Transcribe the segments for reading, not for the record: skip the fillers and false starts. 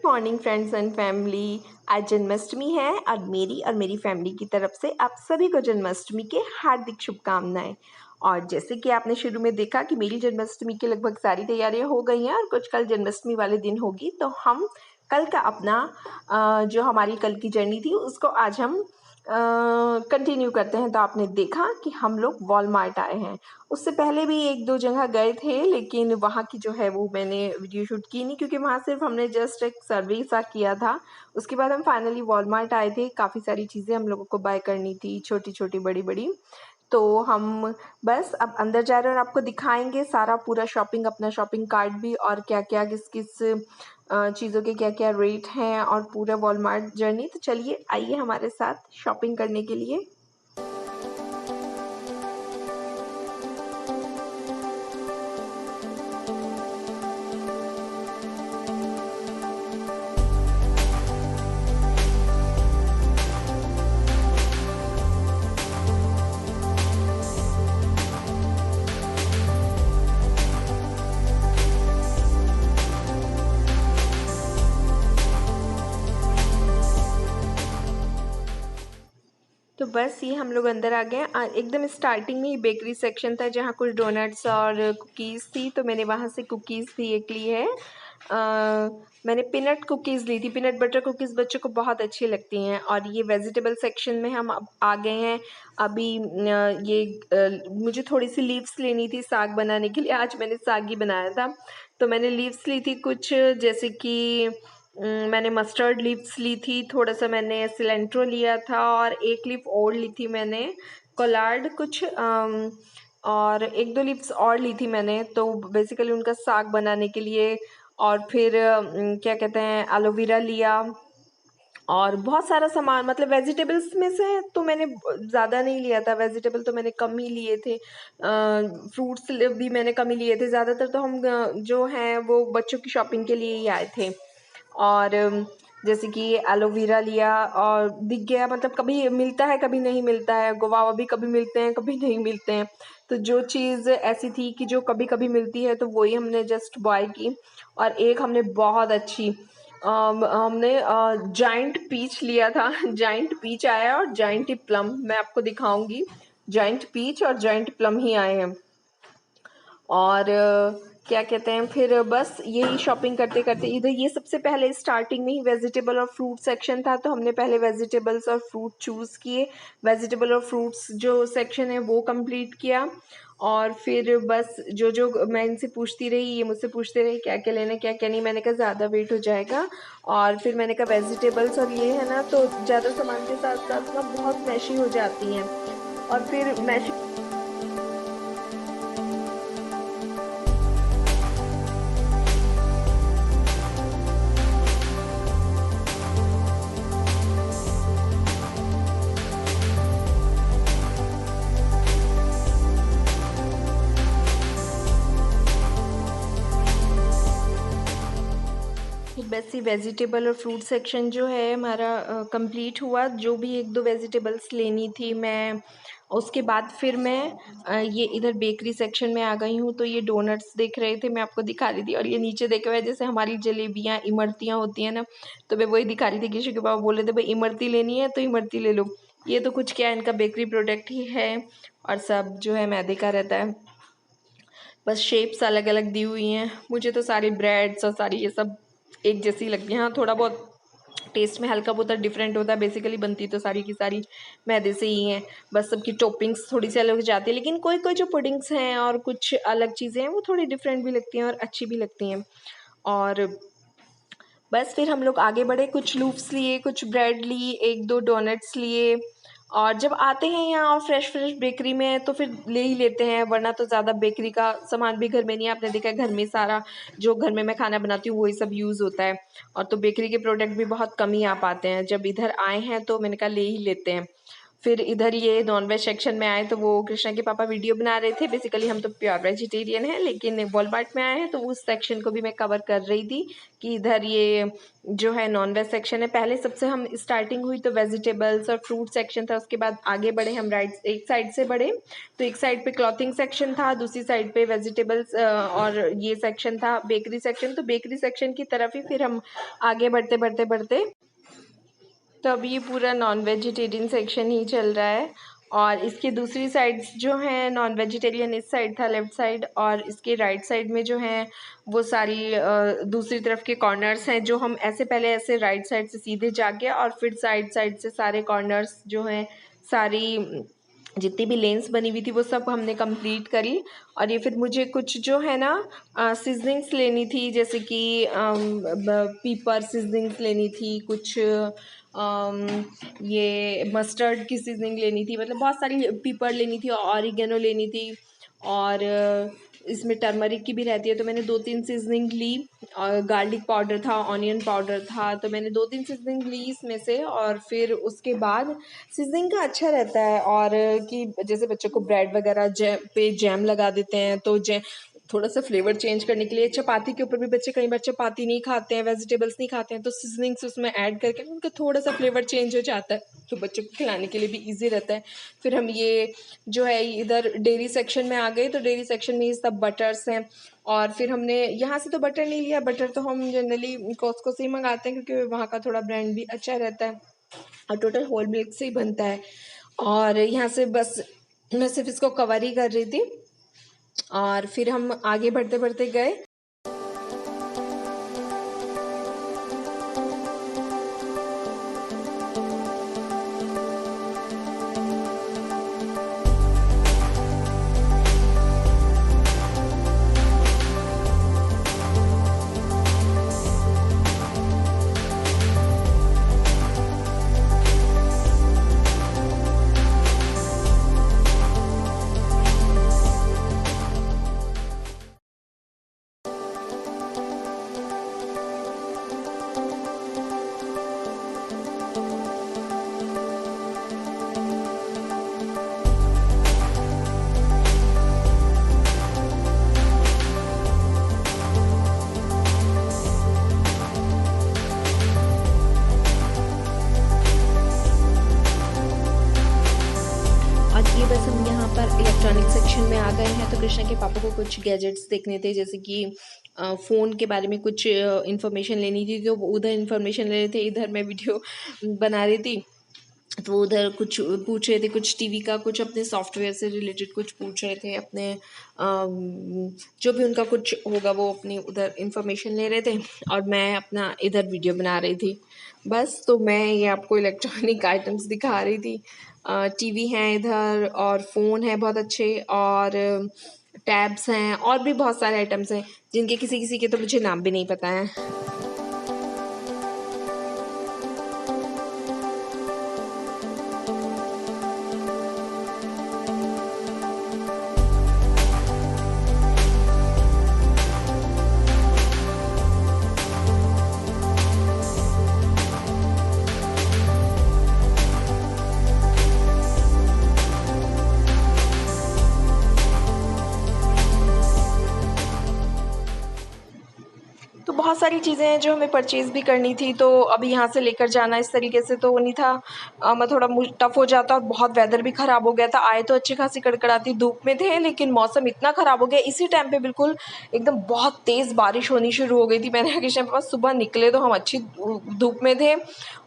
Morning friends and family. आज जन्माष्टमी है और मेरी फैमिली की तरफ से आप सभी को जन्माष्टमी के हार्दिक शुभकामनाएं। और जैसे कि आपने शुरू में देखा कि मेरी जन्माष्टमी की लगभग सारी तैयारियां हो गई हैं और कुछ कल जन्माष्टमी वाले दिन होगी, तो हम कल का अपना जो हमारी कल की जर्नी थी उसको आज हम कंटिन्यू करते हैं। तो आपने देखा कि हम लोग वॉलमार्ट आए हैं। उससे पहले भी एक दो जगह गए थे, लेकिन वहाँ की जो है वो मैंने वीडियो शूट की नहीं, क्योंकि वहाँ सिर्फ हमने जस्ट एक सर्वे सा किया था। उसके बाद हम फाइनली वॉलमार्ट आए थे। काफ़ी सारी चीज़ें हम लोगों को बाय करनी थी, छोटी छोटी बड़ी बड़ी। तो हम बस अब अंदर जा रहे हैं और आपको दिखाएंगे सारा पूरा शॉपिंग, अपना शॉपिंग कार्ट भी, और क्या क्या किस किस चीज़ों के क्या क्या रेट हैं और पूरा वॉलमार्ट जर्नी। तो चलिए आइए हमारे साथ शॉपिंग करने के लिए। तो बस ये हम लोग अंदर आ गए। एकदम स्टार्टिंग में ही बेकरी सेक्शन था जहाँ कुछ डोनट्स और कुकीज़ थी, तो मैंने वहाँ से कुकीज़ भी एक ली है। मैंने पीनट कुकीज़ ली थी। पीनट बटर कुकीज़ बच्चों को बहुत अच्छी लगती हैं। और ये वेजिटेबल सेक्शन में हम अब आ गए हैं। अभी मुझे थोड़ी सी लीव्स लेनी थी साग बनाने के लिए। आज मैंने साग ही बनाया था, तो मैंने लीव्स ली थी कुछ, जैसे कि मैंने मस्टर्ड लीव्स ली थी, थोड़ा सा मैंने सिलेंट्रो लिया था और एक लीफ और ली थी मैंने कोलार्ड कुछ, और एक दो लीव्स और ली थी मैंने, तो बेसिकली उनका साग बनाने के लिए। और फिर क्या कहते हैं, एलोवेरा लिया और बहुत सारा सामान। मतलब वेजिटेबल्स में से तो मैंने ज़्यादा नहीं लिया था, वेजिटेबल तो मैंने कम ही लिए थे। फ्रूट्स भी मैंने कम ही लिए थे। ज़्यादातर तो हम जो हैं वो बच्चों की शॉपिंग के लिए ही आए थे। और जैसे कि एलोवेरा लिया और दिख गया, मतलब कभी मिलता है कभी नहीं मिलता है। गुआवा भी कभी मिलते हैं कभी नहीं मिलते हैं। तो जो चीज़ ऐसी थी कि जो कभी कभी मिलती है तो वही हमने जस्ट बाय की। और एक हमने बहुत अच्छी हमने जाइंट पीच लिया था। जाइंट पीच आया और जाइंट ही प्लम, मैं आपको दिखाऊंगी। जाइंट पीच और जाइंट प्लम ही आए हैं। और क्या कहते हैं, फिर बस यही शॉपिंग करते करते इधर ये सबसे पहले स्टार्टिंग में ही वेजिटेबल और फ्रूट सेक्शन था, तो हमने पहले वेजिटेबल्स और फ्रूट चूज़ किए। वेजिटेबल और फ्रूट्स जो सेक्शन है वो कंप्लीट किया। और फिर बस जो जो मैं इनसे पूछती रही, ये मुझसे पूछते रहे क्या क्या लेना क्या क्या नहीं। मैंने कहा ज़्यादा वेट हो जाएगा। और फिर मैंने कहा वेजिटेबल्स और ये है ना, तो ज़्यादा सामान के साथ साथ ना बहुत मैशी हो जाती हैं। और फिर मैशी बस ये वेजिटेबल और फ्रूट सेक्शन जो है हमारा कंप्लीट हुआ। जो भी एक दो वेजिटेबल्स लेनी थी मैं, उसके बाद फिर मैं ये इधर बेकरी सेक्शन में आ गई हूँ। तो ये डोनट्स देख रहे थे, मैं आपको दिखा रही थी। और ये नीचे देखे हुए जैसे हमारी जलेबियाँ इमरतियाँ होती हैं ना, तो मैं वही दिखा रही थी। किसी के पापा बोले थे भाई इमरती लेनी है तो इमरती ले लो। ये तो कुछ क्या, इनका बेकरी प्रोडक्ट ही है और सब जो है मैदे का रहता है। बस शेप्स अलग अलग दी हुई हैं। मुझे तो सारी ब्रेड्स और सारी ये सब एक जैसी लगती हैं। हाँ, थोड़ा बहुत टेस्ट में हल्का बहुत डिफरेंट होता है। बेसिकली बनती तो सारी की सारी मैदे से ही हैं। बस सबकी टॉपिंग्स थोड़ी सी अलग हो जाती है, लेकिन कोई कोई जो पुडिंग्स हैं और कुछ अलग चीज़ें हैं वो थोड़ी डिफरेंट भी लगती हैं और अच्छी भी लगती हैं। और बस फिर हम लोग आगे बढ़े, कुछ लूप्स लिए, कुछ ब्रेड ली, एक दो डोनट्स लिए। और जब आते हैं यहाँ और फ्रेश फ्रेश बेकरी में तो फिर ले ही लेते हैं, वरना तो ज़्यादा बेकरी का सामान भी घर में नहीं है। आपने देखा है घर में सारा जो घर में मैं खाना बनाती हूँ वही सब यूज़ होता है। और तो बेकरी के प्रोडक्ट भी बहुत कम ही आ पाते हैं। जब इधर आए हैं तो मैंने कहा ले ही लेते हैं। फिर इधर ये नॉनवेज सेक्शन में आए तो वो कृष्णा के पापा वीडियो बना रहे थे। बेसिकली हम तो प्योर वेजिटेरियन हैं, लेकिन वॉलमार्ट में आए हैं तो उस सेक्शन को भी मैं कवर कर रही थी कि इधर ये जो है नॉनवेज सेक्शन है। पहले सबसे हम स्टार्टिंग हुई तो वेजिटेबल्स और फ्रूट सेक्शन था, उसके बाद आगे बढ़े हम एक साइड से बढ़े तो एक साइड पे क्लॉथिंग सेक्शन था, दूसरी साइड पे वेजिटेबल्स और ये सेक्शन था बेकरी सेक्शन। तो बेकरी सेक्शन की तरफ ही फिर हम आगे बढ़ते बढ़ते बढ़ते तो अब ये पूरा नॉन वेजिटेरियन सेक्शन ही चल रहा है। और इसकी दूसरी साइड्स जो हैं नॉन वेजिटेरियन इस साइड था लेफ़्ट साइड, और इसके राइट साइड में जो हैं वो सारी दूसरी तरफ के कॉर्नर्स हैं जो हम ऐसे पहले ऐसे राइट साइड से सीधे जाके और फिर साइड साइड से सारे कॉर्नर्स जो हैं सारी जितनी भी लेन्स बनी हुई थी वो सब हमने कंप्लीट करी। और ये फिर मुझे कुछ जो है ना सीजनिंग्स लेनी थी, जैसे कि पीपर सीजनिंग्स लेनी थी, कुछ ये मस्टर्ड की सीजनिंग लेनी थी, मतलब बहुत सारी पीपर लेनी थी, ऑरिगेनो लेनी थी, और इसमें टर्मरिक की भी रहती है तो मैंने 2-3 सीजनिंग ली। और गार्लिक पाउडर था, ऑनियन पाउडर था, तो मैंने 2-3 सीजनिंग ली इसमें से। और फिर उसके बाद सीजनिंग का अच्छा रहता है, और कि जैसे बच्चों को ब्रेड वगैरह पे जैम लगा देते हैं तो थोड़ा सा फ्लेवर चेंज करने के लिए। चपाती के ऊपर भी बच्चे कई बार चपाती नहीं खाते हैं, वेजिटेबल्स नहीं खाते हैं, तो सीजनिंग्स उसमें ऐड करके उनका थोड़ा सा फ्लेवर चेंज हो जाता है, तो बच्चों को खिलाने के लिए भी इजी रहता है। फिर हम ये जो है इधर डेयरी सेक्शन में आ गए, तो डेयरी सेक्शन में ये सब बटर्स हैं। और फिर हमने यहाँ से तो बटर नहीं लिया, बटर तो हम जनरली कॉस्को से ही मंगाते हैं क्योंकि वहाँ का थोड़ा ब्रांड भी अच्छा रहता है और टोटल होल मिल्क से ही बनता है। और यहाँ से बस मैं सिर्फ इसको कवर ही कर रही थी, और फिर हम आगे बढ़ते बढ़ते गए। बस हम यहाँ पर इलेक्ट्रॉनिक सेक्शन में आ गए हैं, तो कृष्णा के पापा को कुछ गैजेट्स देखने थे, जैसे कि फ़ोन के बारे में कुछ इन्फॉर्मेशन लेनी थी, तो वो उधर इन्फॉर्मेशन ले रहे थे, इधर मैं वीडियो बना रही थी। तो उधर कुछ पूछ रहे थे, कुछ टीवी का, कुछ अपने सॉफ्टवेयर से रिलेटेड कुछ पूछ रहे थे, अपने जो भी उनका कुछ होगा वो अपनी उधर इन्फॉर्मेशन ले रहे थे, और मैं अपना इधर वीडियो बना रही थी बस। तो मैं ये आपको इलेक्ट्रॉनिक आइटम्स दिखा रही थी। टीवी हैं इधर, और फ़ोन है बहुत अच्छे, और टैब्स हैं, और भी बहुत सारे आइटम्स हैं जिनके किसी किसी के तो मुझे नाम भी नहीं पता है। बहुत सारी चीज़ें हैं जो हमें परचेज़ भी करनी थी, तो अभी यहाँ से लेकर जाना इस तरीके से तो नहीं था। मैं थोड़ा टफ़ हो जाता, और बहुत वेदर भी ख़राब हो गया था। आए तो अच्छी खासी कड़कड़ाती धूप में थे, लेकिन मौसम इतना ख़राब हो गया इसी टाइम पे, बिल्कुल एकदम बहुत तेज़ बारिश होनी शुरू हो गई थी। मैंने किसी के पास सुबह निकले तो हम अच्छी धूप में थे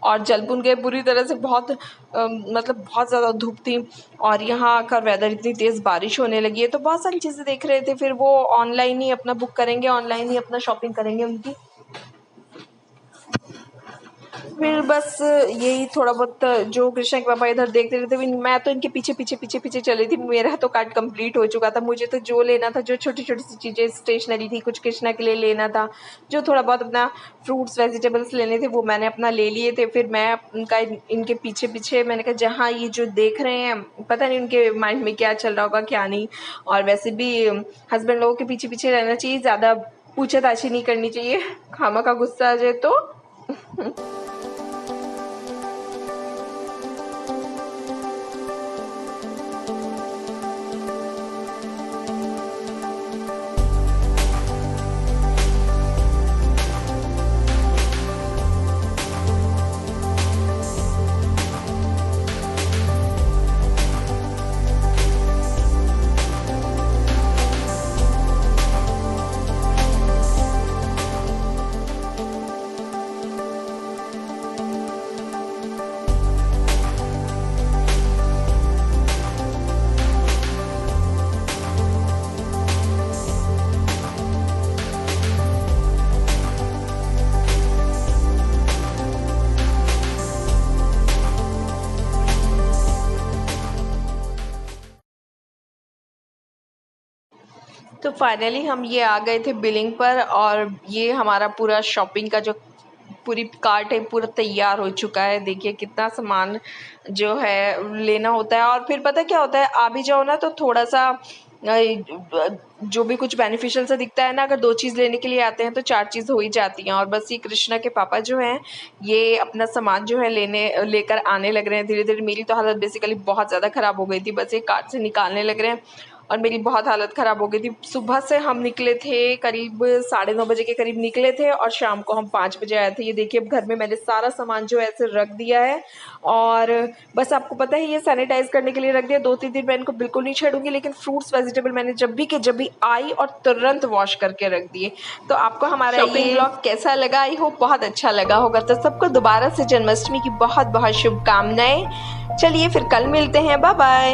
और जल-भुन गए पूरी तरह से। बहुत मतलब बहुत ज़्यादा धूप थी, और यहाँ आकर वेदर इतनी तेज़ बारिश होने लगी है, तो बहुत सारी चीज़ें देख रहे थे। फिर वो ऑनलाइन ही अपना बुक करेंगे, ऑनलाइन ही अपना शॉपिंग करेंगे उनकी। फिर बस यही थोड़ा बहुत जो कृष्णा के पापा इधर देखते रहते, मैं तो इनके पीछे पीछे पीछे पीछे चली थी। मेरा तो कार्ट कंप्लीट हो चुका था। मुझे तो जो लेना था, जो छोटी छोटी सी चीज़ें स्टेशनरी थी, कुछ कृष्णा के लिए लेना था, जो थोड़ा बहुत अपना फ्रूट्स वेजिटेबल्स लेने थे वो मैंने अपना ले लिए थे। फिर मैं उनका इनके पीछे पीछे, मैंने कहा जहाँ ये जो देख रहे हैं पता नहीं उनके माइंड में क्या चल रहा होगा क्या नहीं। और वैसे भी हस्बैंड लोगों के पीछे पीछे रहना चाहिए, ज़्यादा पूछताछी नहीं करनी चाहिए, खामा का गुस्सा आ जाए तो। तो फाइनली हम ये आ गए थे बिलिंग पर और ये हमारा पूरा शॉपिंग का जो पूरी कार्ट है पूरा तैयार हो चुका है। देखिए कितना सामान जो है लेना होता है और फिर पता क्या होता है, आ भी जाओ ना तो थोड़ा सा जो भी कुछ बेनिफिशियल सा दिखता है ना, अगर 2 चीज़ लेने के लिए आते हैं तो 4 चीज़ हो ही जाती हैं। और बस ये कृष्णा के पापा जो हैं ये अपना सामान जो है लेकर आने लग रहे हैं धीरे धीरे। मेरी तो हालत बेसिकली बहुत ज़्यादा ख़राब हो गई थी, बस ये कार्ट से निकालने लग रहे हैं और मेरी बहुत हालत ख़राब हो गई थी। सुबह से हम निकले थे करीब 9:30 बजे के करीब निकले थे और शाम को हम 5 बजे आए थे। ये देखिए अब घर में मैंने सारा सामान जो है ऐसे रख दिया है और बस आपको पता है ये सैनिटाइज करने के लिए रख दिया। 2-3 दिन मैं इनको बिल्कुल नहीं छेड़ूंगी, लेकिन फ्रूट्स वेजिटेबल मैंने जब भी आई और तुरंत वॉश करके रख दिए। तो आपको हमारा ये ब्लॉग कैसा लगा? आई होप बहुत अच्छा लगा होगा। तो सबको दोबारा से जन्माष्टमी की बहुत बहुत शुभकामनाएं। चलिए फिर कल मिलते हैं, बाय बाय।